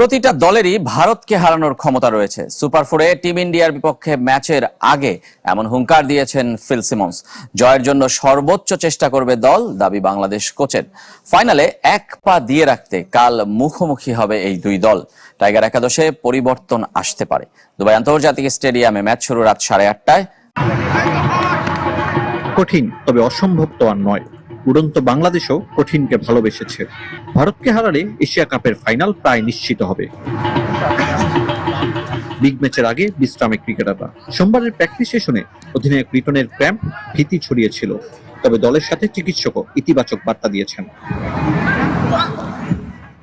প্রতিটা দলেরই ভারতকে হারানোর ক্ষমতা রয়েছে। সুপার ফোরে টিম ইন্ডিয়ার বিপক্ষে ম্যাচের আগে এমন হুঙ্কার দিয়েছেন ফিল সিমন্স। জয়ের জন্য সর্বোচ্চ চেষ্টা করবে দল, দাবি বাংলাদেশ কোচের। ফাইনালে এক পা দিয়ে রাখতে কাল মুখোমুখি হবে এই দুই দল। টাইগার একাদশে পরিবর্তন আসতে পারে। দুবাই আন্তর্জাতিক স্টেডিয়ামে ম্যাচ শুরু রাত 8:30টায়। কঠিন, তবে অসম্ভব তো আর নয়। উড়ন্ত বাংলাদেশও কঠিনকে ভালোবেসেছে। ভারতকে হারালে এশিয়া কাপের ফাইনাল প্রায় নিশ্চিত হবে। বিগ ম্যাচের আগে বিশ্রামে ক্রিকেটাররা। সোমবারের প্র্যাকটিস সেশনে অধিনায়ক লিটনের ক্র্যাম্প ভীতি ছড়িয়েছিল, তবে দলের সাথে চিকিৎসকও ইতিবাচক বার্তা দিয়েছেন।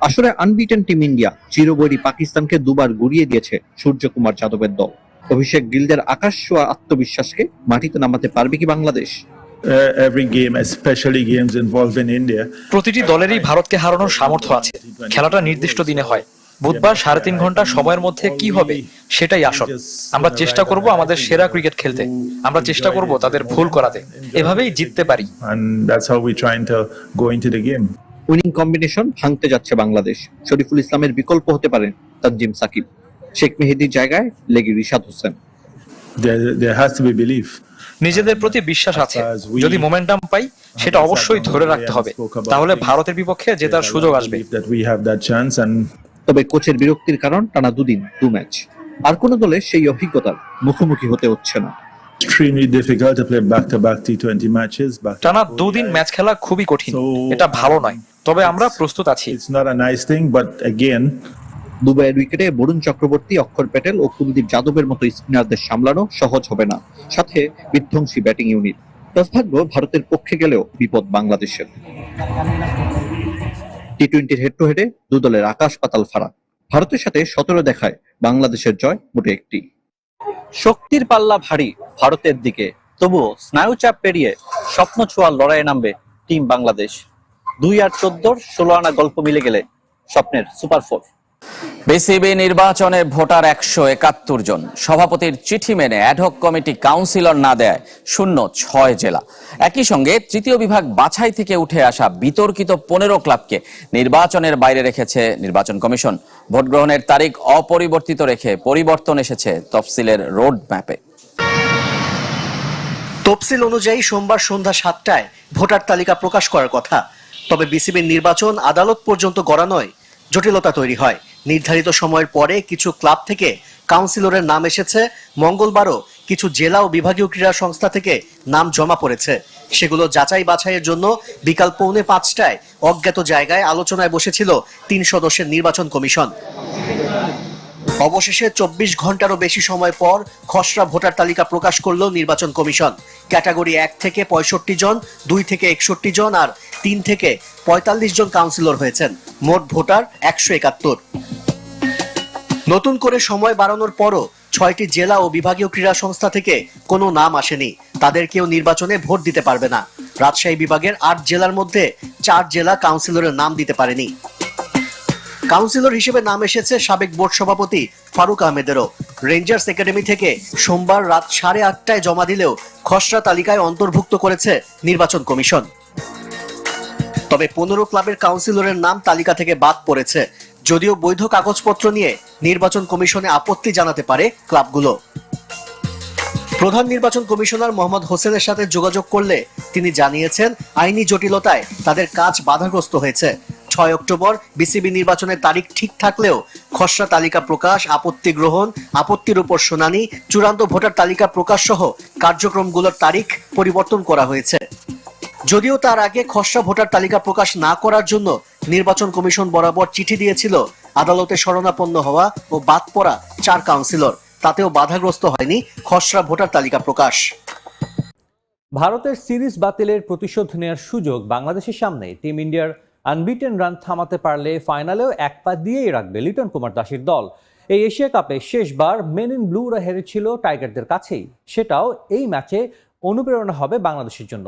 আসলে আনবিটেন টিম ইন্ডিয়া চিরবৈরী পাকিস্তানকে দুবার গুড়িয়ে দিয়েছে সূর্যকুমার যাদবের দল। অভিষেক গিলদের আকাশ ছোঁয়া আত্মবিশ্বাসকে মাটিতে নামাতে পারবে কি Bangladesh? Every game, especially games involved in India. প্রতিটি দলেরই ভারতকে হারানোর সামর্থ্য আছে। খেলাটা নির্দিষ্ট দিনে হয়। বুধবার 3.5 ঘন্টা সময়ের মধ্যে কি হবে সেটাই আসল। আমরা চেষ্টা করব আমাদের সেরা ক্রিকেট খেলতে। আমরা চেষ্টা করব তাদের ভুল করাতে। এভাবেই জিততে পারি। And that's how we're trying to go into the game. Winning combination ভাঙতে যাচ্ছে বাংলাদেশ। শরীফুল ইসলামের বিকল্প হতে পারেন তানজিম সাকিব। শেখ মেহেদীর জায়গায় লেগি Rishad Hossain. There has to be belief. নিজেদের প্রতি বিশ্বাস আছে। যদি মোমেন্টাম পাই সেটা অবশ্যই ধরে রাখতে হবে, তাহলে ভারতের বিপক্ষে জেতার সুযোগ আসবে। That we have that chance. And তবে কোচের বিরক্তির কারণ টানা দুদিন 2 ম্যাচ। আর কোন দলে সেই অভিজ্ঞতার মুখোমুখি হতে হচ্ছে না। extremely difficult to play back-to-back T20 matches. টানা 2 দিন ম্যাচ খেলা খুবই কঠিন। এটা ভালো নয়, তবে আমরা প্রস্তুত আছি। It's not a nice thing, but again, দুবাইয়ের উইকেটে বরুণ চক্রবর্তী, অক্ষর প্যাটেল ও কুলদীপ যাদবের মতো স্পিনারদের সামলানো সহজ হবে না। সাথে বিধ্বংসী ব্যাটিং ইউনিট। ভাগ্য ভারতের পক্ষে গেলেও বিপদ বাংলাদেশের। টি-20 হেড টু হেডে দু দলের আকাশ পাতাল ফারাক। ভারতের সাথে 17 দেখায় বাংলাদেশের জয় মোটে একটি। শক্তির পাল্লা ভারী ভারতের দিকে, তবুও স্নায়ুচাপ পেরিয়ে স্বপ্ন ছোঁয়ার লড়াইয়ে নামবে টিম বাংলাদেশ। 2 আর 14 16 আনা গল্প মিলে গেলে স্বপ্নের সুপার ফোর। বিসিবি নির্বাচনে ভোটার 171 জন। সভাপতির চিঠি মেনে অ্যাডহক কমিটি কাউন্সিলর না দেয় শূন্য 6 জেলা। একই সঙ্গে তৃতীয় বিভাগ বাছাই থেকে উঠে আসা বিতর্কিত 15 ক্লাবকে নির্বাচনের বাইরে রেখেছে নির্বাচন কমিশন। ভোট গ্রহণের তারিখ অপরিবর্তিত রেখে পরিবর্তন এসেছে তফসিলের রোড ম্যাপে। তফসিল অনুযায়ী সোমবার সন্ধ্যা 7টায় ভোটার তালিকা প্রকাশ করার কথা। তবে বিসিবির নির্বাচন আদালত পর্যন্ত গড়া নয়, জটিলতা তৈরি হয়। নির্ধারিত সময়ের পরে কিছু ক্লাব থেকে কাউন্সিলরের নাম এসেছে। মঙ্গলবারও কিছু জেলা ও বিভাগীয় ক্রীড়া সংস্থা থেকে নাম জমা পড়েছে। সেগুলো যাচাই বাছাইয়ের জন্য বিকাল 4:45টায় অজ্ঞাত জায়গায় আলোচনায় বসেছিল 3 সদস্যের নির্বাচন কমিশন। অবশেষে 24 ঘন্টারও বেশি সময় পর খসড়া ভোটার তালিকা প্রকাশ করল নির্বাচন কমিশন। ক্যাটাগরি 1 থেকে 65 জন, 2 থেকে 61 জন আর 3 থেকে 45 জন কাউন্সিলর হয়েছেন। মোট ভোটার 171। নতুন করে সময় বাড়ানোর পরও 6টি জেলা ও বিভাগীয় ক্রীড়া সংস্থা থেকে কোনো নাম আসেনি। তাদের কেউ নির্বাচনে ভোট দিতে পারবে না। রাজশাহী বিভাগের 8 জেলার মধ্যে 4 জেলা কাউন্সিলরের নাম দিতে পারেনি। কাউন্সিলর হিসেবে নাম এসেছে সাবেক বোর্ড সভাপতি ফারুক আহমেদেরও। রেঞ্জার্স একাডেমি থেকে সোমবার রাত 8:30টায় জমা দিলেও খসড়া তালিকায় অন্তর্ভুক্ত করেছে নির্বাচন কমিশন। তবে 15 ক্লাবের কাউন্সিলরের নাম তালিকা থেকে বাদ পড়েছে। যদিও বৈধ কাগজপত্র নিয়ে নির্বাচন কমিশনে আপত্তি জানাতে পারে ক্লাবগুলো। প্রধান নির্বাচন কমিশনার মোহাম্মদ হোসেনের সাথে যোগাযোগ করলে তিনি জানিয়েছেন আইনি জটিলতায় তাদের কাজ বাধাগ্রস্ত হয়েছে। 6 অক্টোবর বিসিবি নির্বাচনের তারিখ ঠিক থাকলেও খসড়া তালিকা প্রকাশ, আপত্তি গ্রহণ, আপত্তির উপর শুনানি, চূড়ান্ত ভোটার তালিকা প্রকাশ সহ কার্যক্রমগুলোর তারিখ পরিবর্তন করা হয়েছে। যদিও তার আগে খসড়া ভোটার তালিকা প্রকাশ না করার জন্য নির্বাচন কমিশন বরাবর চিঠি দিয়েছিল আদালতে শরণাপন্ন হওয়া ও বাদ পড়া 4 কাউন্সিলর, তাতেও বাধাগ্রস্ত হয়নি খসড়া ভোটার তালিকা প্রকাশ। ভারতের সিরিজ বাতিলের প্রতিশোধ নেওয়ার সুযোগ বাংলাদেশের সামনে। টিম ইন্ডিয়ার আনবিটেন রান থামাতে পারলে ফাইনালেও এক পা দিয়েই রাখবে লিটন কুমার দাসের দল। এই এশিয়া কাপে শেষবার মেন ইন ব্লুরা হেরেছিল টাইগারদের কাছেই। সেটাও এই ম্যাচে অনুপ্রেরণা হবে বাংলাদেশের জন্য।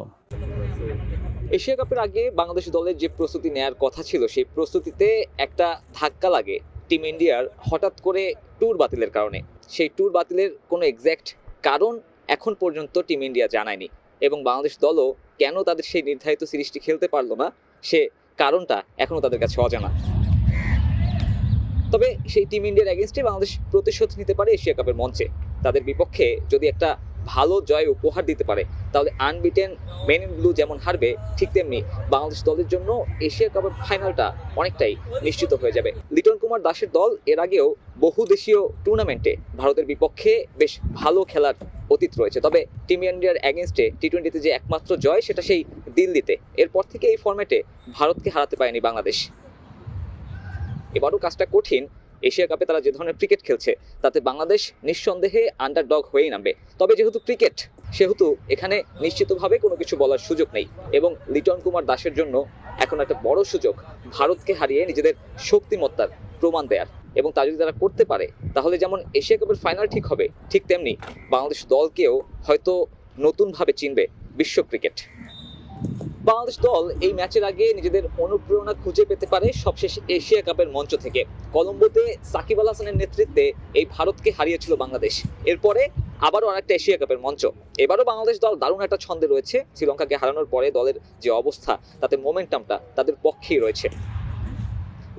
এশিয়া কাপের আগে বাংলাদেশ দলের যে প্রস্তুতি নেয়ার কথা ছিল, সেই প্রস্তুতিতে একটা ধাক্কা লাগে টিম ইন্ডিয়ার হঠাৎ করে ট্যুর বাতিলের কারণে। সেই ট্যুর বাতিলের কোনো এক্স্যাক্ট কারণ এখন পর্যন্ত টিম ইন্ডিয়া জানায়নি, এবং বাংলাদেশ দলও কেন তাদের সেই নির্ধারিত সিরিজটি খেলতে পারলো না সে কারণটা এখনো তাদের কাছে অজানা। তবে সেই টিম ইন্ডিয়ার এগেনস্টে বাংলাদেশ প্রতিশোধ নিতে পারে এশিয়া কাপের মঞ্চে। তাদের বিপক্ষে যদি একটা ভালো জয় উপহার দিতে পারে তাহলে আনবিটেন মেন ইন ব্লু যেমন হারবে, ঠিক তেমনি বাংলাদেশ দলের জন্য এশিয়া কাপের ফাইনালটা অনেকটাই নিশ্চিত হয়ে যাবে। লিটন কুমার দাসের দল এর আগেও বহু দেশীয় টুর্নামেন্টে ভারতের বিপক্ষে বেশ ভালো খেলার অতীত রয়েছে। তবে টিম ইন্ডিয়ার এগেনস্টে টি-20তে যে একমাত্র জয় সেটা সেই দিল্লিতে। এরপর থেকে এই ফরম্যাটে ভারতকে হারাতে পারেনি বাংলাদেশ। এবারও কাজটা কঠিন। এশিয়া কাপে তারা যে ধরনের ক্রিকেট খেলছে তাতে বাংলাদেশ নিঃসন্দেহে আন্ডারডগ হয়েই নামবে। তবে যেহেতু ক্রিকেট, সেহেতু এখানে নিশ্চিতভাবে কোনো কিছু বলার সুযোগ নেই এবং লিটন কুমার দাসের জন্য এখন একটা বড় সুযোগ ভারতকে হারিয়ে নিজেদের শক্তিমত্তার প্রমাণ দেয়ার। এবং তা যদি তারা করতে পারে তাহলে যেমন এশিয়া কাপের ফাইনাল ঠিক হবে, ঠিক তেমনি বাংলাদেশ দলকেও হয়তো নতুনভাবে চিনবে বিশ্ব ক্রিকেট। বাংলাদেশ দল এই ম্যাচের আগে নিজেদের অনুপ্রেরণা খুঁজে পেতে পারে সবশেষ এশিয়া কাপের মঞ্চ থেকে। কলম্বোতে সাকিব আল হাসানের নেতৃত্বে এই ভারতকে হারিয়েছিল বাংলাদেশ। এরপরে আবারও আরেকটা এশিয়া কাপের মঞ্চ। এবারও বাংলাদেশ দল দারুণ একটা ছন্দে রয়েছে। শ্রীলঙ্কাকে হারানোর পরে দলের যে অবস্থা তাতে মোমেন্টামটা তাদের পক্ষেই রয়েছে।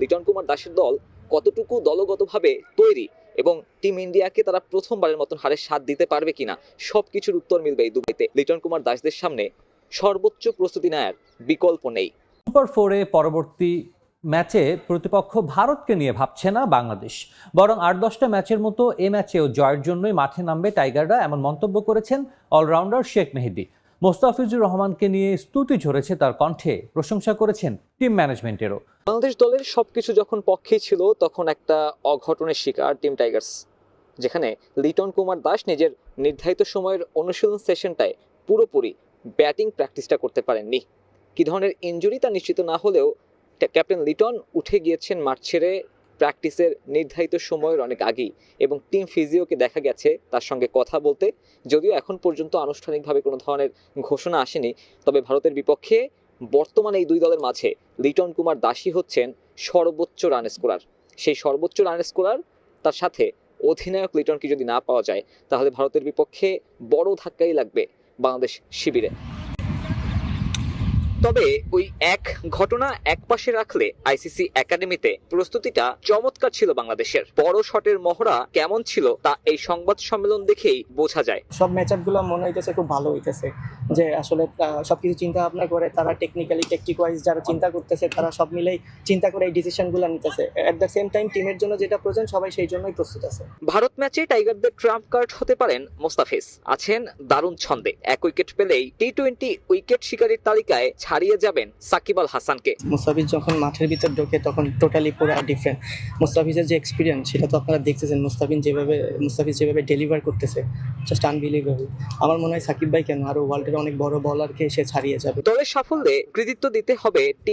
লিটন কুমার দাসের দল কতটুকু দলগতভাবে তৈরি এবং টিম ইন্ডিয়াকে তারা প্রথমবারের মতন হারের স্বাদ দিতে পারবে কিনা, সবকিছুর উত্তর মিলবে এই দুবাইতে। লিটন কুমার দাসদের সামনে সর্বোচ্চ প্রস্তুতি নেয়ার বিকল্প নেই। সুপার 4-এ পরবর্তী ম্যাচে প্রতিপক্ষ ভারতকে নিয়ে ভাবছে না বাংলাদেশ, বরং 8-10টা ম্যাচের মতো এ ম্যাচেও জয়ের জন্যই মাঠে নামবে টাইগাররা, এমন মন্তব্য করেছেন অলরাউন্ডার শেখ মেহেদী। মোস্তাফিজুর রহমানকে নিয়ে স্তুতি ঝরেছে তার কণ্ঠে, প্রশংসা করেছেন টিম ম্যানেজমেন্টেরও। বাংলাদেশ দলের সবকিছু যখন পক্ষে ছিল তখন একটা অঘটনের শিকার টিম টাইগার্স, যেখানে লিটন কুমার দাস নিজের নির্ধারিত সময়ের অনুশীলন সেশনটায় পুরোপুরি ব্যাটিং প্র্যাকটিসটা করতে পারেননি। কী ধরনের ইনজুরি তা নিশ্চিত না হলেও ক্যাপ্টেন লিটন উঠে গিয়েছেন মাঠ ছেড়ে প্র্যাকটিসের নির্ধারিত সময়ের অনেক আগেই এবং টিম ফিজিওকে দেখা গেছে তার সঙ্গে কথা বলতে। যদিও এখন পর্যন্ত আনুষ্ঠানিকভাবে কোনো ধরনের ঘোষণা আসেনি, তবে ভারতের বিপক্ষে বর্তমানে এই দুই দলের মাঝে লিটন কুমার দাসই হচ্ছেন সর্বোচ্চ রান স্কোরার। সেই সর্বোচ্চ রান স্কোরার তার সাথে অধিনায়ক লিটনকে যদি না পাওয়া যায় তাহলে ভারতের বিপক্ষে বড় ধাক্কাই লাগবে বাংলাদেশ শিবিরে। তবে ওই এক ঘটনা একপাশে রাখলে আইসিসি একাডেমিতে প্রস্তুতিটা চমৎকার ছিল বাংলাদেশের। বড় শটের মহড়া কেমন ছিল তা এই সংবাদ সম্মেলন দেখেই বোঝা যায়। সব ম্যাচআপ গুলো মনে হইতেছে খুব ভালো হইতেছে, যে আসলে সবকিছু চিন্তা ভাবনা করে তারা টেকনিক্যালি টেকটিক ওয়াইজ যারা চিন্তা করতেছে তারা সব মিলেই চিন্তা করে এই ডিসিশনগুলো নিতেছে। এট দ্য সেম টাইম টিমের জন্য যেটা প্রয়োজন সবাই সেই জন্যই প্রস্তুত আছে। ভারত ম্যাচে টাইগারদের ট্রাম্প কার্ড হতে পারেন মোস্তাফিজ, আছেন দারুণ ছন্দে। 1 উইকেট পেলেই টি-20 উইকেট শিকারীর তালিকায় ছাড়িয়ে যাবেন সাকিব আল হাসানকে। মুস্তাফিজ যখন মাঠের ভিতর ঢোকে তখন টোটালি পুরো ডিফারেন্ট। মুস্তাফিজের যে এক্সপিরিয়েন্স সেটা তো আপনারা দেখতেছেন, মুস্তাফিজ যেভাবে ডেলিভার করতেছে জাস্ট আনবিলিভেবল। আমার মনে হয় সাকিব ভাই কেন আরো ওয়ার্ল্ডের অনেক বড় বলারকে সে ছাড়িয়ে যাবে। দলের সাফল্যে কৃতিত্ব দিতে হবে টিম